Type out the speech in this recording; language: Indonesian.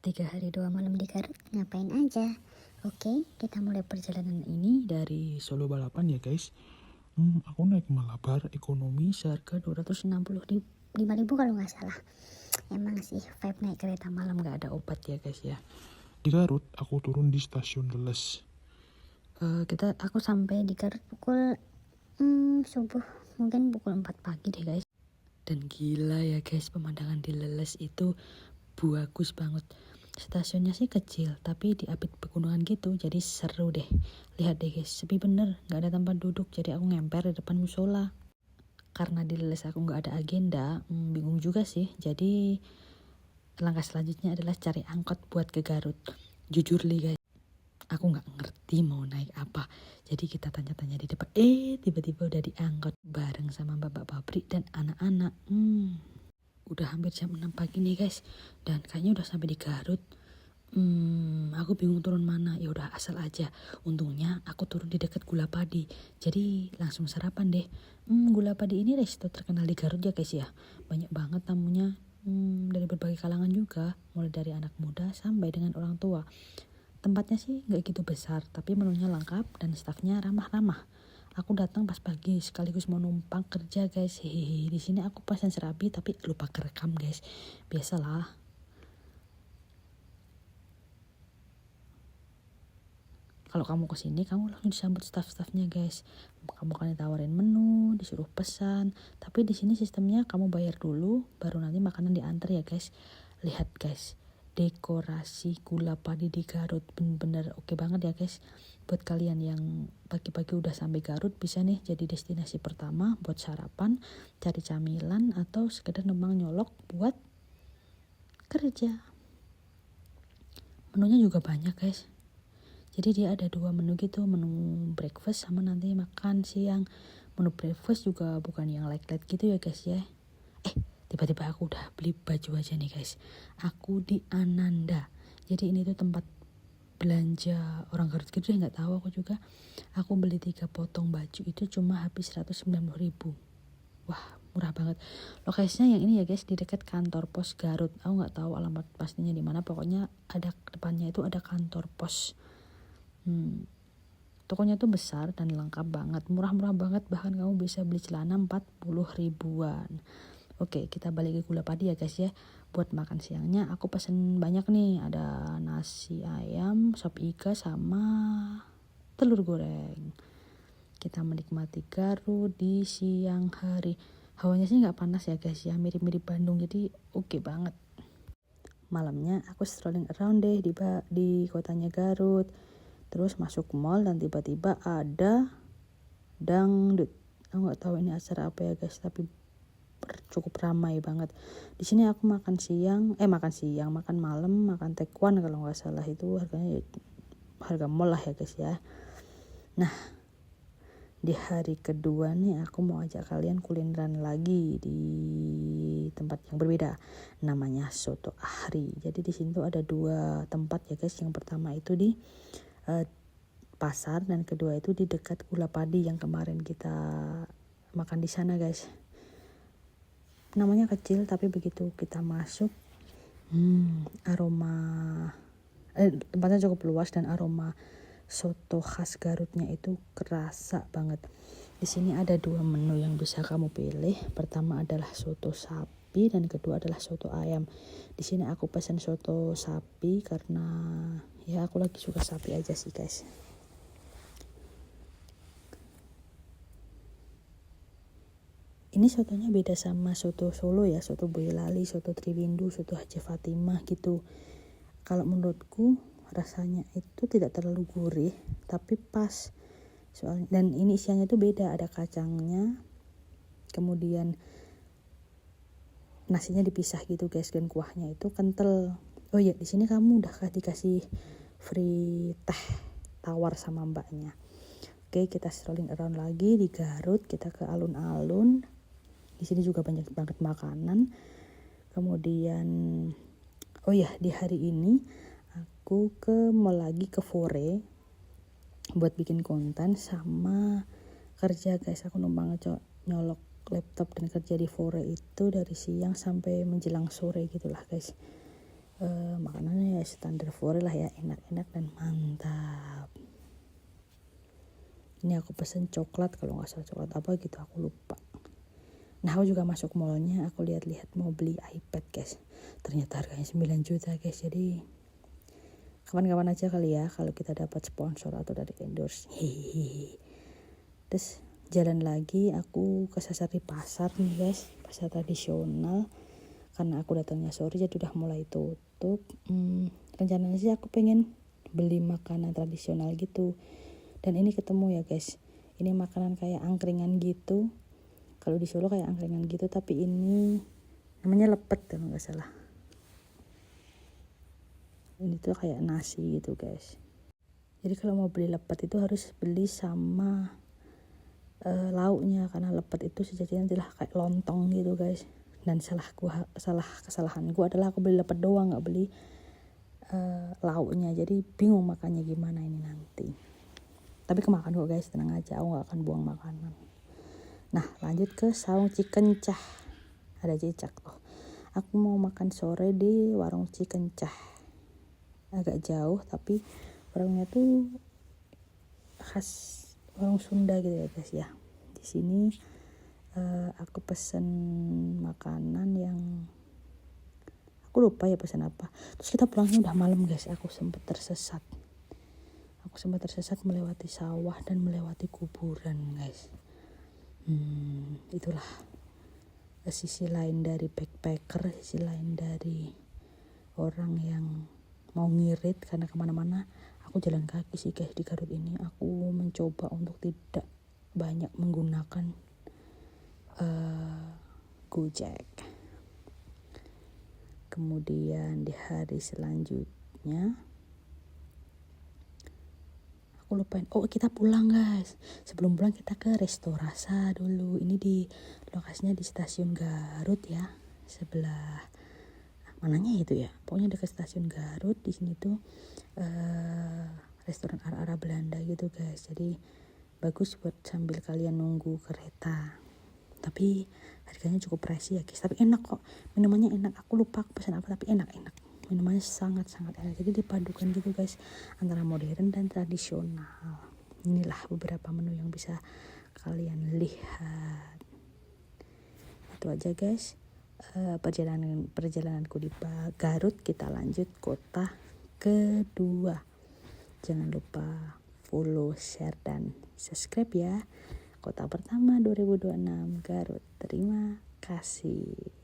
3 hari 2 malam di Garut, ngapain aja? Oke, kita mulai perjalanan ini dari Solo Balapan ya guys. Aku naik Malabar ekonomi seharga 265.000 kalau nggak salah. Emang sih vibe naik kereta malam nggak ada obat ya guys ya. Di Garut, aku turun di stasiun Leles. Aku sampai di Garut pukul subuh, mungkin pukul 4 pagi deh guys. Dan gila ya guys, pemandangan di Leles itu bagus banget. Stasiunnya sih kecil, tapi di apit pegunungan gitu, jadi seru deh. Lihat deh guys, sepi bener, gak ada tempat duduk, jadi aku ngemper di depan musola. Karena di Leles aku gak ada agenda, bingung juga sih. Jadi langkah selanjutnya adalah cari angkot buat ke Garut. Jujur li guys, aku gak ngerti mau naik apa. Jadi kita tanya-tanya di depan, tiba-tiba udah diangkot bareng sama bapak pabrik dan anak-anak. Udah hampir jam 6 pagi nih guys, dan kayaknya udah sampai di Garut. Aku bingung turun mana. Ya udah asal aja. Untungnya aku turun di dekat Gula Padi, jadi langsung sarapan deh. Gula Padi ini resto terkenal di Garut ya guys ya. Banyak banget tamunya, dari berbagai kalangan juga, mulai dari anak muda sampai dengan orang tua. Tempatnya sih nggak gitu besar, tapi menunya lengkap dan stafnya ramah-ramah. Aku datang pas pagi sekaligus mau numpang kerja guys. Hehehe. Di sini aku pesan serabi tapi lupa kerekam guys. Biasalah. Kalau kamu kesini, kamu langsung disambut staff-staffnya guys. Kamu akan ditawarin menu, disuruh pesan. Tapi di sini sistemnya kamu bayar dulu, baru nanti makanan diantar ya guys. Lihat guys, dekorasi Gula Padi di Garut bener-bener oke banget ya guys. Buat kalian yang pagi-pagi udah sampai Garut, bisa nih jadi destinasi pertama buat sarapan, cari camilan, atau sekedar numpang nyolok buat kerja. Menunya juga banyak guys. Jadi dia ada 2 menu gitu, menu breakfast sama nanti makan siang. Menu breakfast juga bukan yang light-light gitu ya guys ya. Tiba-tiba aku udah beli baju aja nih guys. Aku di Ananda. Jadi ini tuh tempat belanja orang Garut gitu ya, nggak tahu aku juga. Aku beli 3 potong baju itu cuma habis 190.000. Wah, murah banget. Lokasinya yang ini ya guys, di dekat kantor pos Garut. Aku nggak tahu alamat pastinya di mana. Pokoknya ada depannya itu ada kantor pos. Tokonya tuh besar dan lengkap banget, murah-murah banget, bahkan kamu bisa beli celana 40 ribuan. Oke, kita balik ke Gula Padi ya guys ya. Buat makan siangnya aku pesen banyak nih, ada nasi ayam, sop iga, sama telur goreng. Kita menikmati Garut di siang hari. Hawanya sih nggak panas ya guys ya, mirip-mirip Bandung, jadi oke banget. Malamnya aku strolling around deh di kotanya Garut. Terus masuk mall dan tiba-tiba ada dangdut. Aku nggak tahu ini acara apa ya guys, tapi cukup ramai banget. Di sini aku makan malam, makan taekwan kalau nggak salah, itu harga mall lah ya guys ya. Nah, di hari kedua nih aku mau ajak kalian kulineran lagi di tempat yang berbeda, namanya Soto Ahri. Jadi di sini tuh ada 2 tempat ya guys. Yang pertama itu di pasar, dan kedua itu di dekat Gula Padi yang kemarin kita makan di sana guys. Namanya kecil tapi begitu kita masuk, tempatnya cukup luas dan aroma soto khas Garutnya itu kerasa banget. Di sini ada 2 menu yang bisa kamu pilih. Pertama adalah soto sapi dan kedua adalah soto ayam. Di sini aku pesan soto sapi karena ya aku lagi suka sapi aja sih guys. Ini sotonya beda sama soto Solo ya, soto Boyolali, soto Triwindu, soto Haji Fatimah gitu. Kalau menurutku rasanya itu tidak terlalu gurih, tapi pas. Dan ini isiannya tuh beda, ada kacangnya, kemudian nasinya dipisah gitu guys, dan kuahnya itu kental. Oh iya, di sini kamu udah dikasih free teh tawar sama mbaknya. Oke, kita strolling around lagi di Garut, kita ke alun-alun. Di sini juga banyak banget makanan. Kemudian di hari ini aku lagi ke Fore buat bikin konten sama kerja guys. Aku numpang nyolok laptop dan kerja di Fore itu dari siang sampai menjelang sore gitulah guys. Makanannya ya ya standar Fore lah ya, enak-enak dan mantap. Ini aku pesen coklat, kalau nggak salah coklat apa gitu, aku lupa. Nah aku juga masuk mallnya, aku lihat-lihat mau beli iPad guys. Ternyata harganya 9 juta guys. Jadi kapan-kapan aja kali ya kalau kita dapat sponsor atau dari endorse. Hehehe. Terus jalan lagi, aku kesasar di pasar nih guys, pasar tradisional. Karena aku datangnya sore jadi udah mulai tutup. Rencananya sih aku pengen beli makanan tradisional gitu. Dan ini ketemu ya guys. Ini makanan kayak angkringan gitu. Kalau di Solo kayak angkringan gitu, tapi ini namanya lepet kalau nggak salah. Ini tuh kayak nasi gitu guys. Jadi kalau mau beli lepet itu harus beli sama lauknya, karena lepet itu sejatinya adalah kayak lontong gitu guys. Dan kesalahanku adalah aku beli lepet doang, nggak beli lauknya. Jadi bingung makannya gimana ini nanti. Tapi kemakan kok guys, tenang aja, aku nggak akan buang makanan. Nah lanjut ke Saung Cikencah. Ada cicak loh. Aku mau makan sore di warung Cikencah. Agak jauh tapi warungnya tuh khas warung Sunda gitu ya guys ya. Di sini aku pesen makanan yang aku lupa ya pesen apa. Terus kita pulangnya udah malam guys. Aku sempat tersesat melewati sawah dan melewati kuburan guys. Itulah sisi lain dari backpacker, sisi lain dari orang yang mau ngirit. Karena kemana-mana aku jalan kaki sih guys di Garut ini. Aku mencoba untuk tidak banyak menggunakan Gojek. Kemudian di hari selanjutnya aku lupain, kita pulang guys. Sebelum pulang kita ke Resto Rasa dulu. Ini di lokasinya di stasiun Garut ya, sebelah mananya itu ya, pokoknya dekat stasiun Garut. Di sini tuh restoran ala-ala Belanda gitu guys. Jadi bagus buat sambil kalian nunggu kereta. Tapi harganya cukup pricey ya guys, tapi enak kok, minumannya enak. Aku lupa aku pesan apa, tapi enak. Minumannya sangat-sangat enak. Jadi dipadukan gitu guys, antara modern dan tradisional. Inilah beberapa menu yang bisa kalian lihat. Itu aja guys perjalananku di Garut. Kita lanjut kota kedua. Jangan lupa follow, share, dan subscribe ya. Kota pertama 2026 Garut. Terima kasih.